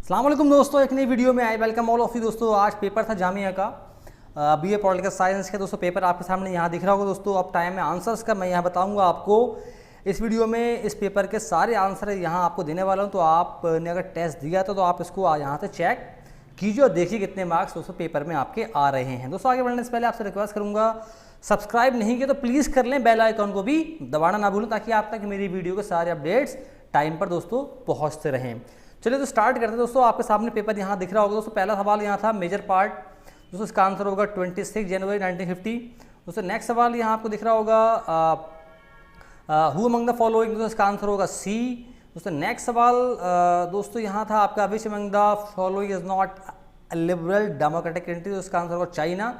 अस्सलाम वालेकुम दोस्तों, एक नई वीडियो में I welcome all of you दोस्तों। आज पेपर था जामिया का बीए पॉलिटिकल साइंस का दोस्तों। पेपर आपके सामने यहाँ दिख रहा होगा दोस्तों। अब टाइम है आंसर्स का। मैं यहाँ बताऊँगा आपको इस वीडियो में इस पेपर के सारे आंसर यहाँ आपको देने वाला हूँ। तो आपने अगर टेस्ट दिया था तो आप इसको यहाँ से चेक कीजिए और देखिए कितने मार्क्स दोस्तों पेपर में आपके आ रहे हैं। दोस्तों आगे बढ़ने से पहले आपसे रिक्वेस्ट करूँगा, सब्सक्राइब नहीं किया तो प्लीज़ कर लें, बेल आइकॉन को भी दबाना ना भूलें ताकि आप तक मेरी वीडियो के सारे अपडेट्स टाइम पर दोस्तों पहुँचते रहें। चलिए तो स्टार्ट करते हैं दोस्तों। आपके सामने पेपर यहाँ दिख रहा होगा दोस्तों। पहला सवाल यहाँ था मेजर पार्ट दोस्तों, इसका आंसर होगा 26 जनवरी 1950। दोस्तों नेक्स्ट सवाल यहाँ आपको दिख रहा होगा हु अमंग द फॉलोइंग, दोस्तों इसका आंसर होगा सी। दोस्तों नेक्स्ट सवाल दोस्तों यहाँ था आपका विच among the following is not liberal democratic country, तो इसका आंसर होगा चाइना।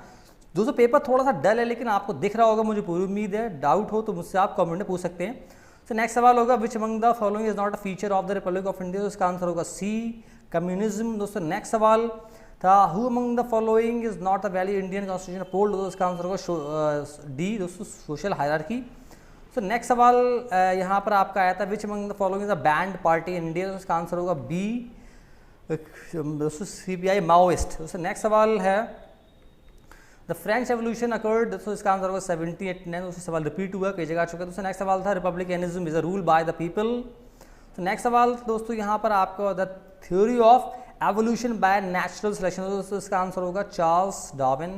दोस्तों पेपर थोड़ा सा डल है लेकिन आपको दिख रहा होगा, मुझे पूरी उम्मीद है। डाउट हो तो मुझसे आप कमेंट में पूछ सकते हैं। तो नेक्स्ट सवाल होगा विच among the following is not a feature of the Republic of India, तो इसका आंसर होगा सी, कम्युनिज्म। दोस्तों नेक्स्ट सवाल था who among the following is not a valid Indian constitution uphold, तो इसका आंसर होगा डी दोस्तों, सोशल हायरार्की। तो नेक्स्ट सवाल यहाँ पर आपका आया था which among the following is a band party in India, तो इसका आंसर होगा बी दोस्तों CPI माओइस्ट। दोस्तों नेक्स्ट सवाल है द फ्रेंच एवोल्यूशन अकर्ड, दोस्तों इसका आंसर होगा 1789। दोस्तों सवाल रिपीट हुआ, कई जगह आ चुका है। दोस्तों नेक्स्ट सवाल था republicanism is a rule by the people. तो नेक्स्ट सवाल दोस्तों यहाँ पर आपका the theory of evolution by natural selection, दोस्तों इसका आंसर होगा चार्ल्स डार्विन।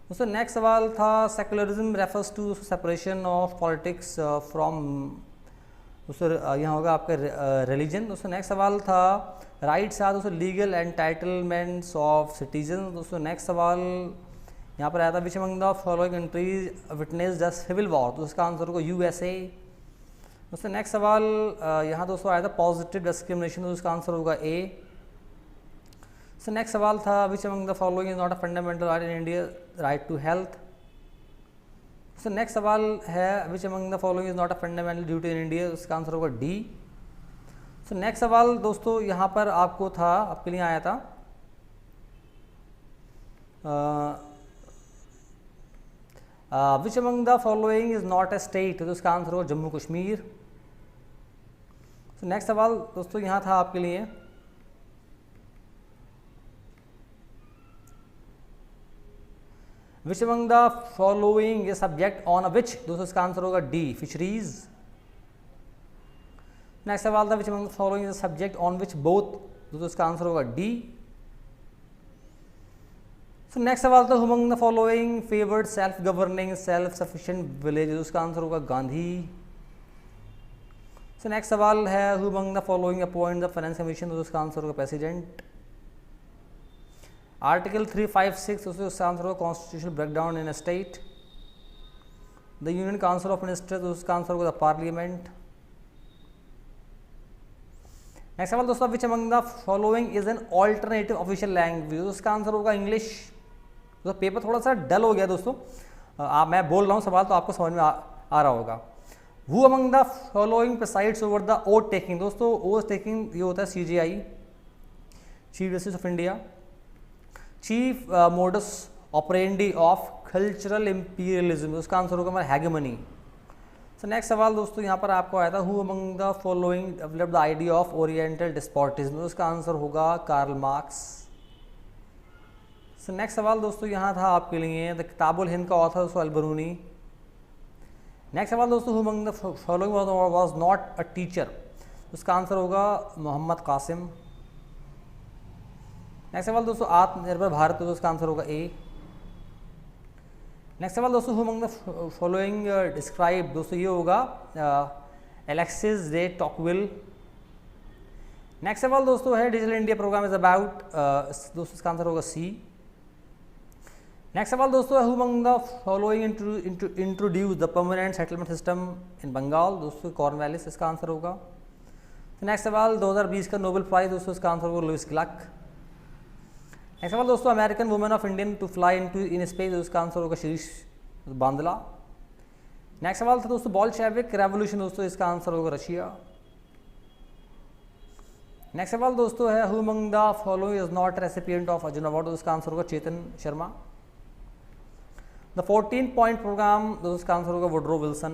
दोस्तों नेक्स्ट सवाल था secularism refers to separation of politics from, दोस्तों यहाँ होगा आपका रिलीजन। दोस्तों नेक्स्ट सवाल था राइट्स आर दोस्तों लीगल एंटाइटलमेंट्स ऑफ सिटीजन। दोस्तों नेक्स्ट सवाल यहाँ पर आया था which among the following countries witness the civil war, तो इसका आंसर होगा USA। दोस्तों नेक्स्ट सवाल यहाँ दोस्तों आया था पॉजिटिव डिस्क्रिमिनेशन, तो इसका आंसर होगा A। सो नेक्स्ट सवाल था which among the following is not a fundamental right in India, right to health. So next सवाल है which among the following is not a fundamental duty in India, इसका answer होगा D। So next सवाल दोस्तों यहाँ पर आपको था, आपके लिए आया था which among the following is not a state, तो इसका आंसर होगा जम्मू कश्मीर। तो नेक्स्ट सवाल दोस्तों यहाँ था आपके लिए which among the following is subject on a which, दोस्तों इसका आंसर होगा डी, फिशरीज। नेक्स्ट सवाल था which among the following is subject on which both, दोस्तों इसका आंसर होगा डी। सो नेक्स्ट सवाल था among the following favoured self governing self sufficient village, उसका आंसर होगा गांधी। सो नेक्स्ट सवाल है among the following appoint the finance commission, तो उसका आंसर होगा प्रेसिडेंट। आर्टिकल 356 उसका आंसर होगा constitutional breakdown in a state. The union council of ministers, उसका आंसर होगा द पार्लियामेंट। नेक्स्ट सवाल दोस्तों विच among the following is an alternative official language, उसका आंसर होगा इंग्लिश। तो पेपर थोड़ा सा डल हो गया दोस्तों, मैं बोल रहा हूँ सवाल तो आपको समझ में आ रहा होगा। Who among the following presides over the oath taking, दोस्तों ओथ टेकिंग ये होता है CJI, chief justice of India. Chief modus operandi of cultural imperialism, उसका आंसर होगा हमारा हैगमनी। सो नेक्स्ट सवाल दोस्तों यहाँ पर आपको आया था who among the following developed the idea of oriental despotism, उसका आंसर होगा कार्ल मार्क्स। सो नेक्स्ट सवाल दोस्तों यहाँ था आपके लिए द किताबुल हिंद का ऑथर दोस्तों अल-बरूनी। नेक्स्ट सवाल दोस्तों who among the following was not a teacher, उसका आंसर होगा मोहम्मद कासिम। नेक्स्ट सवाल दोस्तों आत्मनिर्भर भारत, तो उसका आंसर होगा A। नेक्स्ट सवाल दोस्तों who among the following describe, दोस्तों ये होगा एलेक्सिस डे टॉकविल। नेक्स्ट सवाल दोस्तों है digital India programme is about, दोस्तों इसका आंसर होगा C। नेक्स्ट सवाल दोस्तों है who among the following introduce the permanent settlement system in Bengal, दोस्तों कॉर्नवालिस, इसका आंसर होगा। नेक्स्ट सवाल 2020 का नोबेल प्राइज, दोस्तों इसका आंसर होगा लुइस ग्लक। नेक्स्ट सवाल दोस्तों American women of Indian to fly in space, उसका आंसर होगा शीर्ष बांदला। नेक्स्ट सवाल था दोस्तों बोल्शेविक रेवोल्यूशन, दोस्तों इसका आंसर होगा रशिया। नेक्स्ट सवाल दोस्तों है who among the following is not recipient of Arjun award, उसका आंसर होगा Chetan Sharma. The 14 point programme, दोस्तों इसका आंसर होगा वुड्रो विल्सन।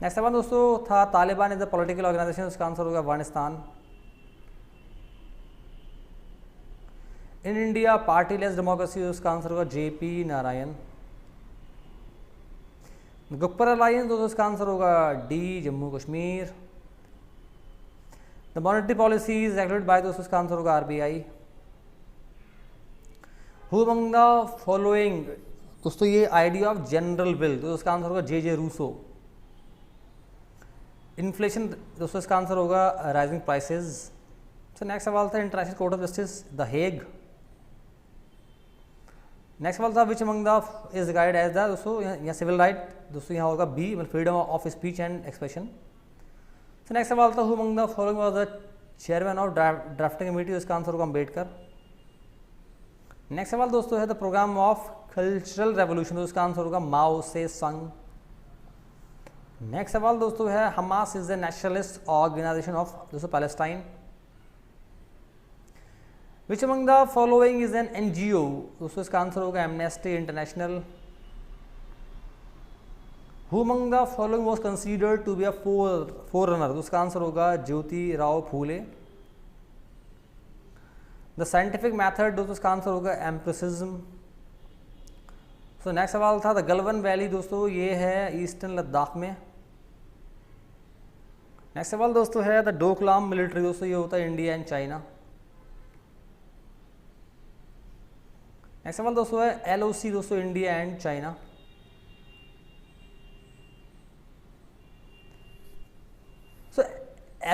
नेक्स्ट सवाल दोस्तों था Taliban is the political organisation, उसका आंसर होगा Afghanistan. In India partyless democracy, उसका आंसर होगा JP नारायण। गुप्पर अलायंस दोस्तों इसका आंसर होगा D Jammu Kashmir. The monetary policy is regulated by दोस्तों इसका आंसर होगा RBI। Who among the following दोस्तों ये आइडिया ऑफ जनरल बिल, तो इसका आंसर होगा JJ रूसो। इन्फ्लेशन दोस्तों इसका आंसर होगा राइजिंग प्राइसेस। सो नेक्स्ट सवाल था International Court of Justice the Hague. Next सवाल था which among the is guide as the, दोस्तों यहाँ सिविल राइट दोस्तों यहाँ होगा B, freedom of speech and expression. So next सवाल था who among the following was the chairman of drafting committee, इसका आंसर होगा अम्बेडकर। नेक्स्ट सवाल दोस्तों है the programme of cultural revolution, तो इसका आंसर होगा माओ से संग। नेक्स्ट सवाल दोस्तों है Hamas is the nationalist organisation of दोस्तों Palestine. Which among the following is an NGO, दोस्तों इसका आंसर होगा Amnesty International. Who among the following was considered to be a forerunner, तो इसका आंसर होगा Jyoti Rao Phule. The scientific method दोस्तों इसका answer होगा एम्पिरिसिज्म। सो नेक्स्ट सवाल था द गलवन वैली, दोस्तों ये है ईस्टर्न लद्दाख में। नेक्स्ट सवाल दोस्तों है द डोकलाम मिलिट्री, दोस्तों ये होता है इंडिया एंड चाइना। नेक्स्ट सवाल दोस्तों है LOC, दोस्तों India and China. So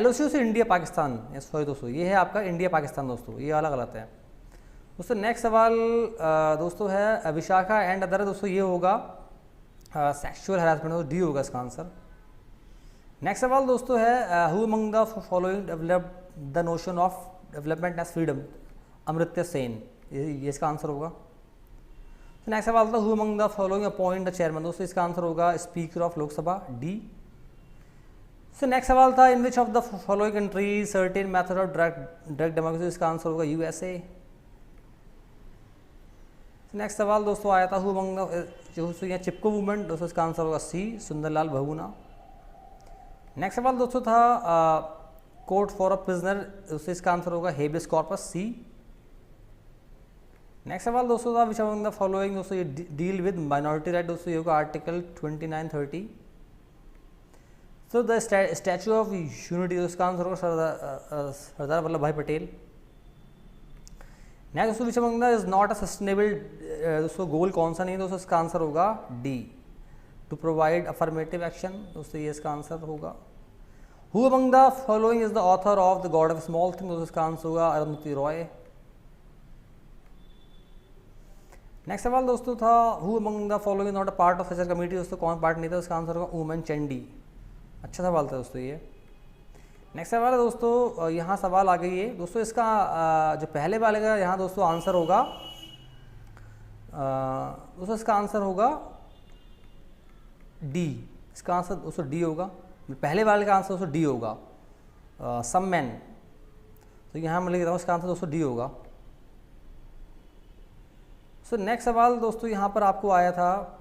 LOC से इंडिया पाकिस्तान, सॉरी दोस्तों ये है आपका इंडिया पाकिस्तान, दोस्तों ये अलग गलत है। दोस्तों नेक्स्ट सवाल दोस्तों है विशाखा एंड अदर, दोस्तों ये होगा सेक्सुअल हैरेसमेंट, D होगा इसका आंसर। नेक्स्ट सवाल दोस्तों है who among the following developed the notion of development as freedom, Amartya Sen, ये इसका आंसर होगा। तो नेक्स्ट सवाल था who among the following appoint the chairman, दोस्तों इसका आंसर होगा speaker of Lok Sabha D। So next सवाल था in which of the following country certain method of direct democracy, इसका आंसर होगा USA। नेक्स्ट सवाल दोस्तों आया था हु अमंग द यहाँ चिपको मूवमेंट, दोस्तों इसका आंसर होगा C सुंदरलाल बहुगुणा। नेक्स्ट सवाल दोस्तों था कोर्ट फॉर अ प्रिजनर, दोस्तों इसका आंसर होगा हेबियस कॉर्पस C। नेक्स्ट सवाल दोस्तों था विच अमंग द फॉलोइंग, दोस्तों ये डील विद माइनॉरिटी राइट, दोस्तों ये होगा article 2930। So the statue of unity, इसका आंसर होगा सरदार वल्लभ भाई पटेल। नेक्स्ट दोस्तों विच among the is not a sustainable, दोस्तों गोल कौन सा नहीं है, दोस्तों इसका आंसर होगा D to provide affirmative action, दोस्तों ये इसका आंसर होगा। Who among the following is the author of the God of Small Thing, दोस्तों इसका आंसर होगा अरुंधति रॉय। नेक्स्ट सवाल दोस्तों था who among the following not a part of such committee, दोस्तों कौन पार्ट नहीं था, इसका आंसर होगा उमन चंडी। अच्छा सवाल था दोस्तों ये। नेक्स्ट सवाल है दोस्तों यहाँ सवाल आ गई है दोस्तों, इसका जो पहले वाले का यहाँ दोस्तों आंसर होगा दोस्तों इसका आंसर होगा D, इसका आंसर दोस्तों D होगा। पहले वाले का आंसर दोस्तों D होगा सम मैन, तो यहाँ मैं लिख रहा हूँ इसका आंसर दोस्तों D होगा। सो नेक्स्ट सवाल दोस्तों यहाँ पर आपको आया था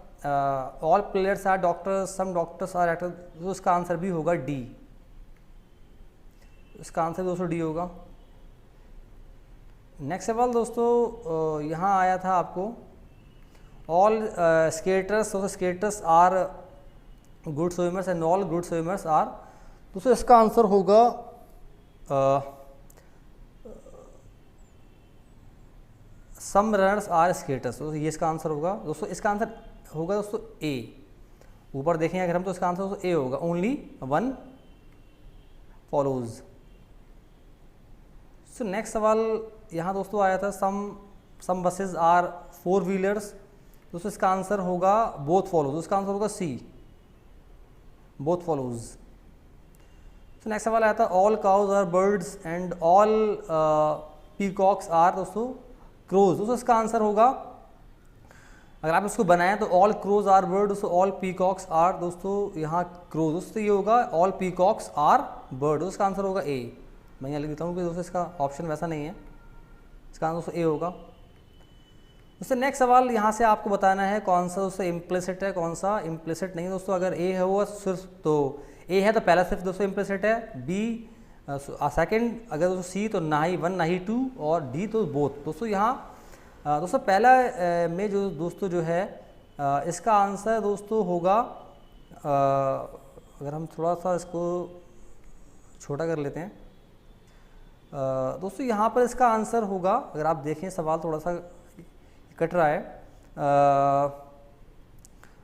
all players are doctors, some doctors are actor, तो इसका आंसर भी होगा D, इसका आंसर दोस्तों D होगा। नेक्स्ट सवाल दोस्तों यहाँ आया था आपको ऑल स्केटर्स, दोस्तों skaters are good swimmers and all good swimmers are, दोस्तों इसका आंसर होगा सम रनर्स आर स्केटर्स, तो ये इसका आंसर होगा दोस्तों। इसका आंसर होगा दोस्तों A, ऊपर देखेंगे अगर हम तो इसका आंसर दोस्तों A होगा, only one follows. So next सवाल यहाँ दोस्तों आया था सम बसेज आर फोर व्हीलर्स, दोस्तों इसका आंसर होगा बोथ फॉलोज, तो इसका आंसर होगा C both follows. So next सवाल आया था all cows are birds and all peacocks are दोस्तों क्रोज, दोस्तों इसका आंसर होगा अगर आप इसको बनाएं तो ऑल क्रोज आर बर्ड, दोस्तों ऑल पीकॉक्स आर दोस्तों यहाँ क्रोज, दोस्तों ये होगा ऑल पीकॉक्स आर बर्ड, दोस्तों इसका आंसर होगा A। मैं यहाँ लिख देता हूँ कि दोस्तों इसका ऑप्शन वैसा नहीं है, इसका आंसर दोस्तों A होगा। दोस्तों नेक्स्ट सवाल यहाँ से आपको बताना है कौन सा दोस्तों इम्प्लिसिट है कौन सा इम्प्लिसिट नहीं। दोस्तों अगर A है वो सिर्फ तो A है तो पहला सिर्फ दोस्तों इम्प्लिसिट है, B सेकंड अगर दोस्तों सी तो ना ही 1 ना ही 2 और डी तो बोथ। दोस्तों यहाँ दोस्तों पहला में जो दोस्तों जो है इसका आंसर दोस्तों होगा, अगर हम थोड़ा सा इसको छोटा कर लेते हैं दोस्तों, यहाँ पर इसका आंसर होगा, अगर आप देखें सवाल थोड़ा सा कट रहा है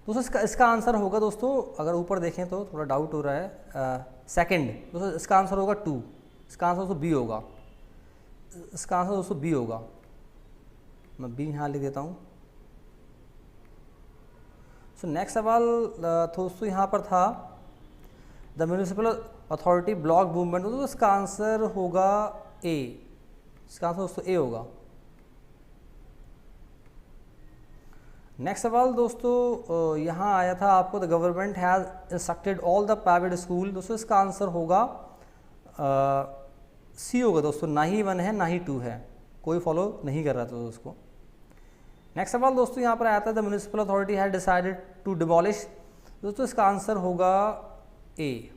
दोस्तों, इसका आंसर होगा दोस्तों, अगर ऊपर देखें तो थोड़ा डाउट हो रहा है, सेकंड दोस्तों इसका आंसर होगा 2, इसका आंसर दोस्तों बी होगा, इसका आंसर दोस्तों बी होगा, मैं बी यहाँ लिख देता हूँ। सो नेक्स्ट सवाल दोस्तों यहाँ पर था the municipal authority block movement, तो इसका आंसर होगा ए, इसका आंसर दोस्तों ए होगा। नेक्स्ट सवाल दोस्तों यहाँ आया था आपको the government has instructed all the private school, दोस्तों इसका आंसर होगा सी होगा दोस्तों, ना ही 1 है ना ही 2 है, कोई फॉलो नहीं कर रहा था उसको। नेक्स्ट सवाल दोस्तों यहाँ पर आया था the municipal authority had decided to demolish, दोस्तों इसका आंसर होगा A,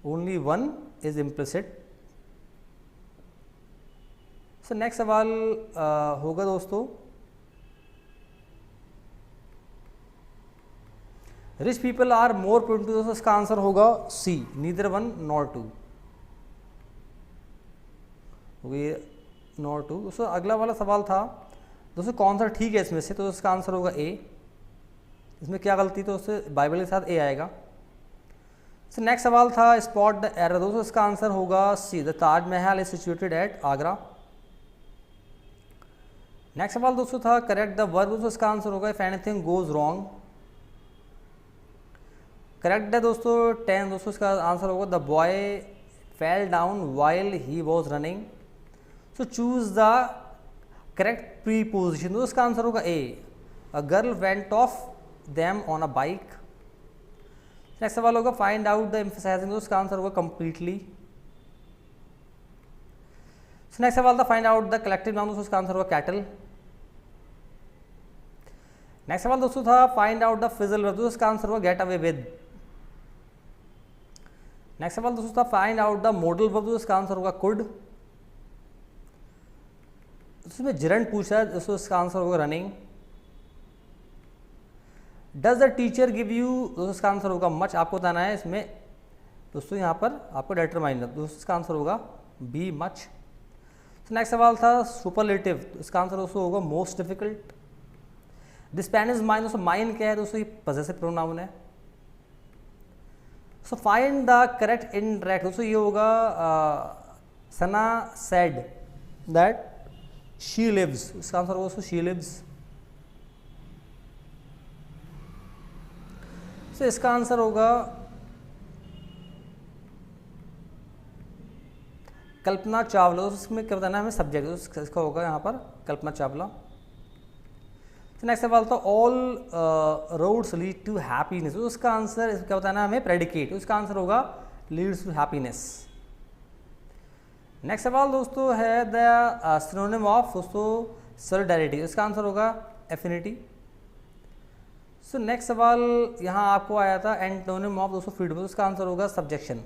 only 1 is implicit. So next सवाल होगा दोस्तों rich people are more prone to, दोस्तों इसका आंसर होगा सी, नीदर 1 नॉर 2, नॉर 2। दोस्तों अगला वाला सवाल था दोस्तों कौन सा ठीक है इसमें से, तो इसका आंसर होगा ए, इसमें क्या गलती, तो उससे बाइबल के साथ ए आएगा। सो नेक्स्ट सवाल था स्पॉट द एरर, दोस्तों इसका आंसर होगा C, the Taj Mahal is situated at Agra. Next सवाल दोस्तों था करेक्ट द वर्ब, दोस्तों इसका आंसर होगा if anything goes wrong. Correct है दोस्तों 10, दोस्तों इसका आंसर होगा the boy fell down while he was running. So choose the correct preposition, दोस्तों इसका आंसर होगा A, a girl went of them on a bike. Next सवाल होगा फाइंड आउट द एम्फसाइजिंग, दोस्तों इसका आंसर होगा कंप्लीटली। नेक्स्ट सवाल था find out the collective noun, दोस्तों इसका आंसर होगा कैटल। नेक्स्ट सवाल दोस्तों था find out the fizzle verb, दोस्तों इसका आंसर होगा गेट अवे विद। नेक्स्ट सवाल दोस्तों था find out the modal verb, दोस्तों इसका आंसर होगा कुड। इसमें जिरंड पूछा है दोस्तों, इसका आंसर होगा running. Does the teacher give you, दोस्तों इसका आंसर होगा मच, आपको बताना है इसमें दोस्तों, यहाँ पर आपको डिटरमाइन, दोस्तों इसका आंसर होगा बी मच। नेक्स्ट सवाल था सुपरलेटिव, इसका आंसर दोस्तों होगा most difficult. This pen is mine, दोस्तों माइन क्या है दोस्तों, ये पॉसेसिव प्रोनाउन है। So find the correct indirect, दोस्तों ये होगा Sana said that she lives, इसका आंसर होगा दोस्तों शी लिव्स। सो इसका आंसर होगा कल्पना चावला, उसमें क्या बताना है हमें सब्जेक्ट, इसका होगा यहाँ पर कल्पना चावला। नेक्स्ट सवाल था all roads lead to happiness, उसका आंसर क्या बताना है हमें प्रेडिकेट, उसका आंसर होगा लीड्स टू हैप्पीनेस। नेक्स्ट सवाल दोस्तों है द सिनोनिम ऑफ दोस्तों सॉलिडारिटी, इसका आंसर होगा एफिनिटी। सो नेक्स्ट सवाल यहाँ आपको आया था एंटोनिम ऑफ दोस्तों फ्रीडम, उसका आंसर होगा सब्जेक्शन।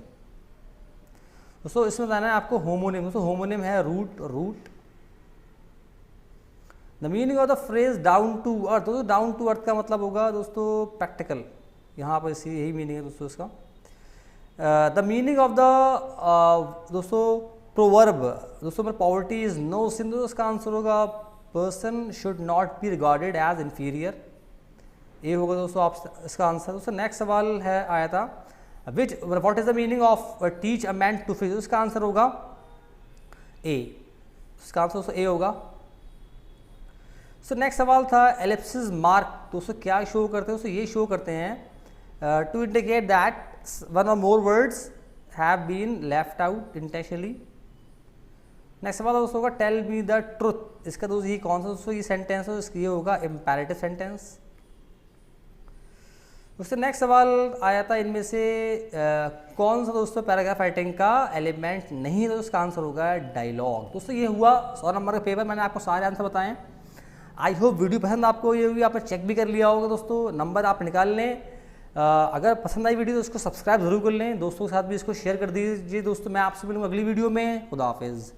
दोस्तों इसमें बताना है आपको होमोनिम, दोस्तों होमोनिम है root, root. The meaning of the phrase down to earth, दोस्तों डाउन टू अर्थ का मतलब होगा दोस्तों प्रैक्टिकल, यहाँ पर इसी यही मीनिंग है दोस्तों इसका। द मीनिंग ऑफ द दोस्तों प्रोवर्ब, दोस्तों पर पॉवर्टी इज नो सिन, दोस्तों इसका आंसर होगा person should not be regarded as inferior, ये होगा दोस्तों आप इसका आंसर। दोस्तों नेक्स्ट सवाल है आया था which what is the meaning of teach a man to fish, उसका आंसर होगा ए, इसका आंसर दोस्तों ए होगा। सो नेक्स्ट सवाल था एलिप्सिस मार्क, दोस्तों क्या शो करते हैं, दोस्तों ये शो करते हैं to indicate that one or more words have been left out intentionally. Next सवाल दोस्तों होगा टेल मी द ट्रुथ, इसका दोस्तों ये कौन सा दोस्तों ये सेंटेंस है, इसका ये होगा इम्पेरेटिव सेंटेंस। उससे नेक्स्ट सवाल आया था इनमें से कौन सा दोस्तों पैराग्राफ राइटिंग का एलिमेंट नहीं है, तो उसका आंसर होगा डायलॉग। दोस्तों ये हुआ 100 नंबर का पेपर, मैंने आपको सारे आंसर बताएं। आई होप वीडियो पसंद आपको ये हुई, आपने चेक भी कर लिया होगा दोस्तों, नंबर आप निकाल लें। अगर पसंद आई वीडियो तो इसको सब्सक्राइब जरूर कर लें, दोस्तों के साथ भी इसको शेयर कर दीजिए। दोस्तों मैं आपसे मिलूंगा अगली वीडियो में। खुदा हाफिज़।